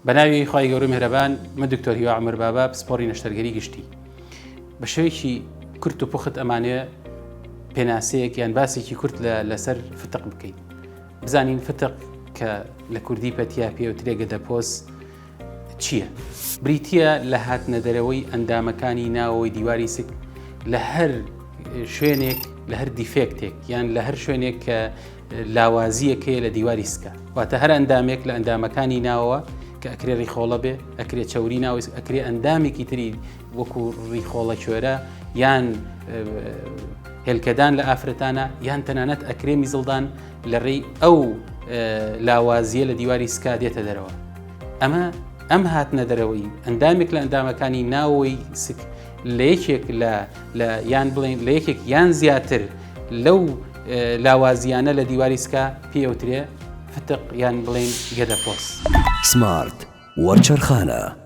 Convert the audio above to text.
بەناوی خی گەورە مهرەبان من دکتۆر هیوا عومەر بابا پسپۆڕی نەشتەرگەری گشتی بە شێوەیەکی کورت و پوخت ئەمانەیە پێناسەیەک یان باسێکی کورت لەسەر فتق بکەین. بزانین فتق کە لە کوردی پەتیا پێوترێ گەدەپۆس چییە؟ بریتیە لە هاتنە دەرەوەی ئەندامەکانی ناوەوەی دیواری سک لە هەر شوێنێک لە هەر دیفێکتێک یان لە هەر شوێنێک کە لاوازیەکەیە لە دیواری سکە، واتە هەر ئەندامێک لە ئەندامەکانی ناوەوە کە ئەکرێ ڕیخۆڵە بێ، ئەکرێ چەوری ناوی، ئەکرێ ئەندامێکی تری وەکو ڕیخۆڵە کوێرە یان هێلکەدان لە ئافرەتانە یان تەنانەت ئەکرێ میزڵدان لە ڕێی ئەو لاوازیە لە دیواری سکا دێتە دەرەوە. ئەم هاتنە دەرەوەی ئەندامێک لە ئەندامەکانی ناوەوەی سک لە یەکێک یان بڵێن لە یەکێک یان زیاتر لەو لاوازیانە لە دیواری سکا پێوترێ فتق یان بڵێن گەدەپۆس. سمارت وەرچەرخانە.